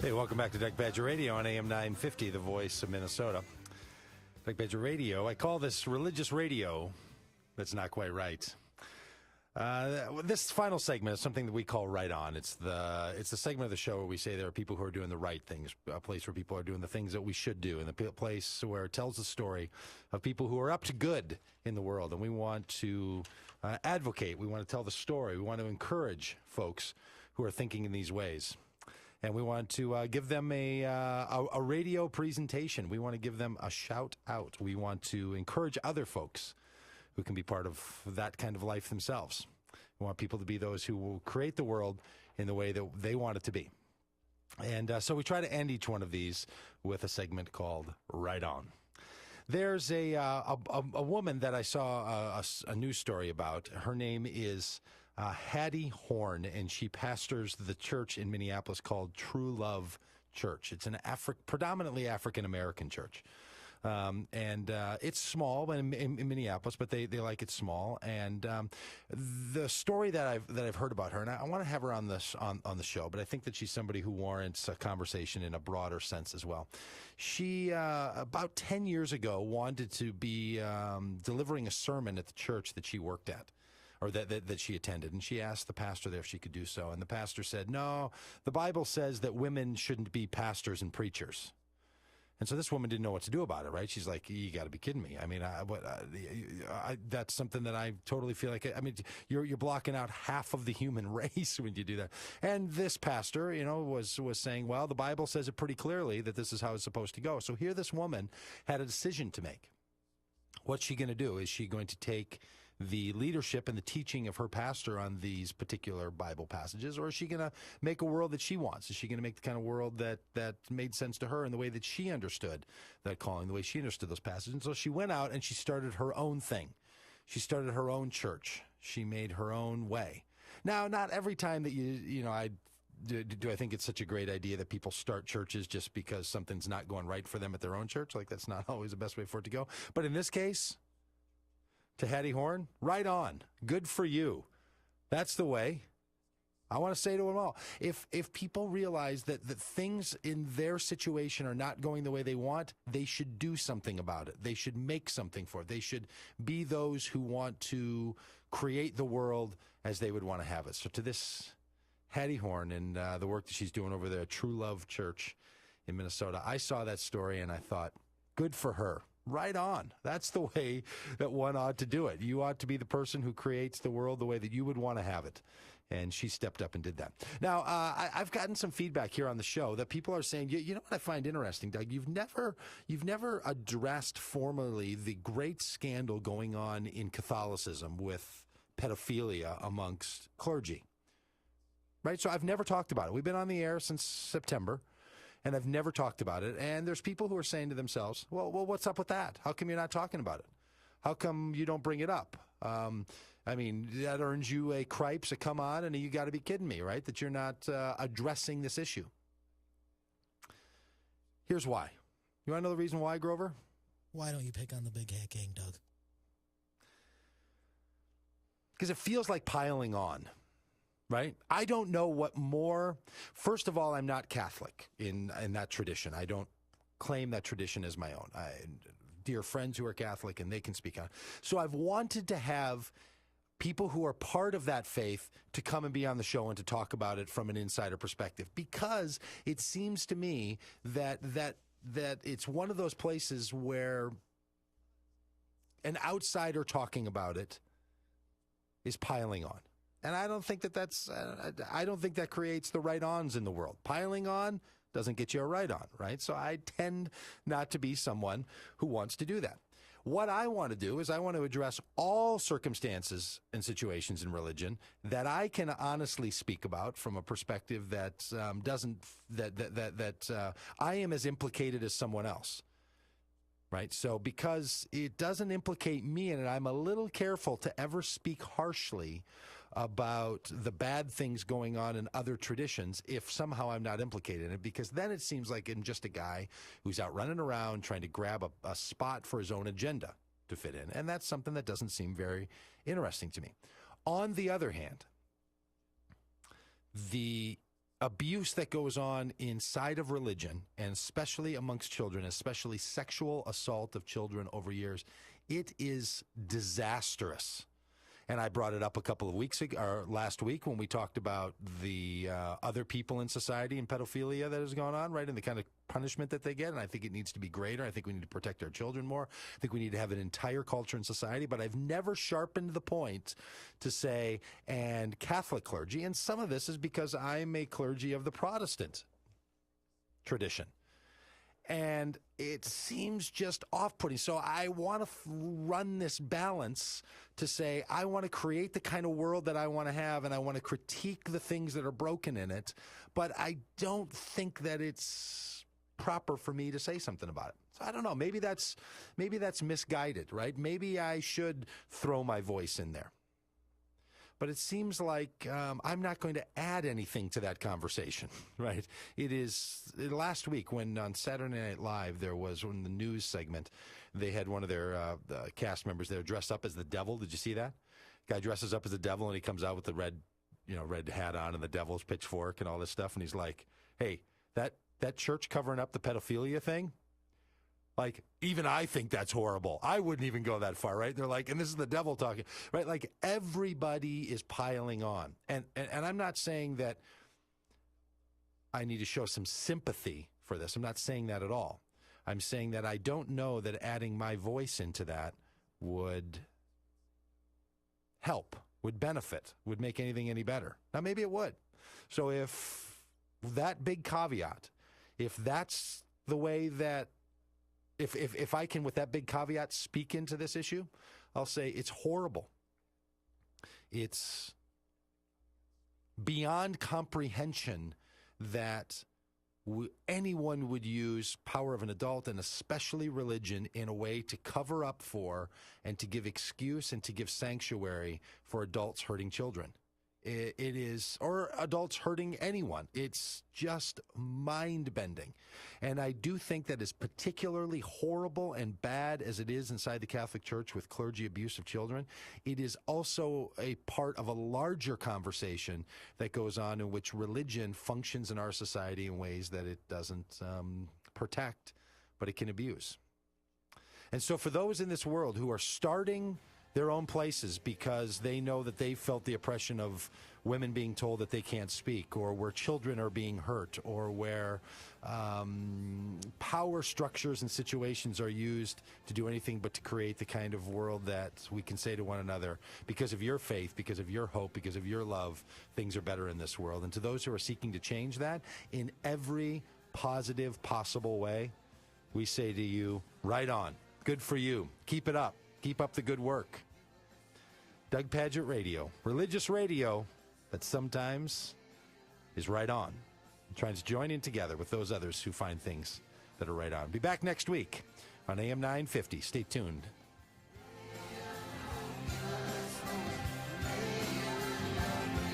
Hey, welcome back to Doug Pagitt Radio on AM 950, the voice of Minnesota. Doug Pagitt Radio, I call this religious radio. That's not quite right. This final segment is something that we call Right On. It's the segment of the show where we say there are people who are doing the right things, a place where people are doing the things that we should do, and the place where it tells the story of people who are up to good in the world. And we want to advocate. We want to tell the story. We want to encourage folks who are thinking in these ways. And we want to give them a radio presentation. We want to give them a shout out. We want to encourage other folks who can be part of that kind of life themselves. We want people to be those who will create the world in the way that they want it to be. And so we try to end each one of these with a segment called Right On. There's a woman that I saw a news story about. Her name is Hattie Horn, and she pastors the church in Minneapolis called True Love Church. It's an predominantly African-American church. And it's small in Minneapolis, but they like it small. And the story that I've heard about her, and I want to have her on the show, but I think that she's somebody who warrants a conversation in a broader sense as well. She about 10 years ago wanted to be delivering a sermon at the church that she worked at, or that she attended, and she asked the pastor there if she could do so, and the pastor said, "No, the Bible says that women shouldn't be pastors and preachers." And so this woman didn't know what to do about it, right? She's like, "You got to be kidding me! I mean, that's something that I totally feel like. I mean, you're blocking out half of the human race when you do that." And this pastor, was saying, "Well, the Bible says it pretty clearly that this is how it's supposed to go." So here, this woman had a decision to make. What's she going to do? Is she going to take the leadership and the teaching of her pastor on these particular Bible passages, or is she going to make a world that she wants? Is she going to make the kind of world that made sense to her in the way that she understood that calling, the way she understood those passages? And so she went out and she started her own thing. She started her own church. She made her own way. Now, not every time that do I think it's such a great idea that people start churches just because something's not going right for them at their own church. Like, that's not always the best way for it to go. But in this case, to Hattie Horn, right on. Good for you. That's the way. I want to say to them all, if people realize that things in their situation are not going the way they want, they should do something about it. They should make something for it. They should be those who want to create the world as they would want to have it. So to this Hattie Horn and the work that she's doing over there at True Love Church in Minnesota, I saw that story and I thought, good for her. Right on. That's the way that one ought to do it. You ought to be the person who creates the world the way that you would want to have it. And she stepped up and did that. Now, I've gotten some feedback here on the show that people are saying, you know what I find interesting, Doug? You've never addressed formally the great scandal going on in Catholicism with pedophilia amongst clergy. Right? So I've never talked about it. We've been on the air since September, and I've never talked about it. And there's people who are saying to themselves, well, what's up with that? How come you're not talking about it? How come you don't bring it up? I mean, that earns you a cripes, a come on, and you got to be kidding me, right? That you're not addressing this issue. Here's why. You want to know the reason why, Grover? Why don't you pick on the big hat gang, Doug? Because it feels like piling on. Right? I don't know what more. First of all, I'm not Catholic in that tradition. I don't claim that tradition as my own. Dear friends who are Catholic, and they can speak on it. So I've wanted to have people who are part of that faith to come and be on the show and to talk about it from an insider perspective, because it seems to me that it's one of those places where an outsider talking about it is piling on. And I don't think I don't think that creates the right-ons in the world. Piling on doesn't get you a right-on, right? So I tend not to be someone who wants to do that. What I want to do is I want to address all circumstances and situations in religion that I can honestly speak about from a perspective that I am as implicated as someone else. Right? So because it doesn't implicate me in it, I'm a little careful to ever speak harshly about the bad things going on in other traditions if somehow I'm not implicated in it, because then it seems like I'm just a guy who's out running around trying to grab a spot for his own agenda to fit in. And that's something that doesn't seem very interesting to me. On the other hand, the abuse that goes on inside of religion, and especially amongst children, especially sexual assault of children over years, it is disastrous. And I brought it up a couple of weeks ago, or last week, when we talked about the other people in society and pedophilia that has gone on, right, and the kind of punishment that they get. And I think it needs to be greater. I think we need to protect our children more. I think we need to have an entire culture in society. But I've never sharpened the point to say, and Catholic clergy, and some of this is because I'm a clergy of the Protestant tradition. And it seems just off-putting. So I want to run this balance to say I want to create the kind of world that I want to have, and I want to critique the things that are broken in it. But I don't think that it's proper for me to say something about it. So I don't know. Maybe that's misguided, right? Maybe I should throw my voice in there. But it seems like I'm not going to add anything to that conversation, right? It is last week when on Saturday Night Live there was in the news segment, they had one of their cast members there dressed up as the devil. Did you see that? Guy dresses up as the devil and he comes out with the red hat on and the devil's pitchfork and all this stuff, and he's like, "Hey, that church covering up the pedophilia thing." Like, even I think that's horrible. I wouldn't even go that far, right? They're like, and this is the devil talking, right? Like, everybody is piling on. And I'm not saying that I need to show some sympathy for this. I'm not saying that at all. I'm saying that I don't know that adding my voice into that would help, would benefit, would make anything any better. Now, maybe it would. So if that big caveat, if that's the way that, If I can, with that big caveat, speak into this issue, I'll say it's horrible. It's beyond comprehension that anyone would use power of an adult, and especially religion, in a way to cover up for and to give excuse and to give sanctuary for adults hurting children. It is, or adults hurting anyone. It's just mind-bending. And I do think that as particularly horrible and bad as it is inside the Catholic Church with clergy abuse of children, it is also a part of a larger conversation that goes on in which religion functions in our society in ways that it doesn't protect, but it can abuse. And so for those in this world who are starting their own places because they know that they felt the oppression of women being told that they can't speak, or where children are being hurt, or where power structures and situations are used to do anything but to create the kind of world that we can say to one another, because of your faith, because of your hope, because of your love, things are better in this world. And to those who are seeking to change that in every positive possible way, we say to you, right on. Good for you. Keep it up. Keep up the good work. Doug Pagitt Radio, religious radio that sometimes is right on. I'm trying to join in together with those others who find things that are right on. Be back next week on AM 950. Stay tuned.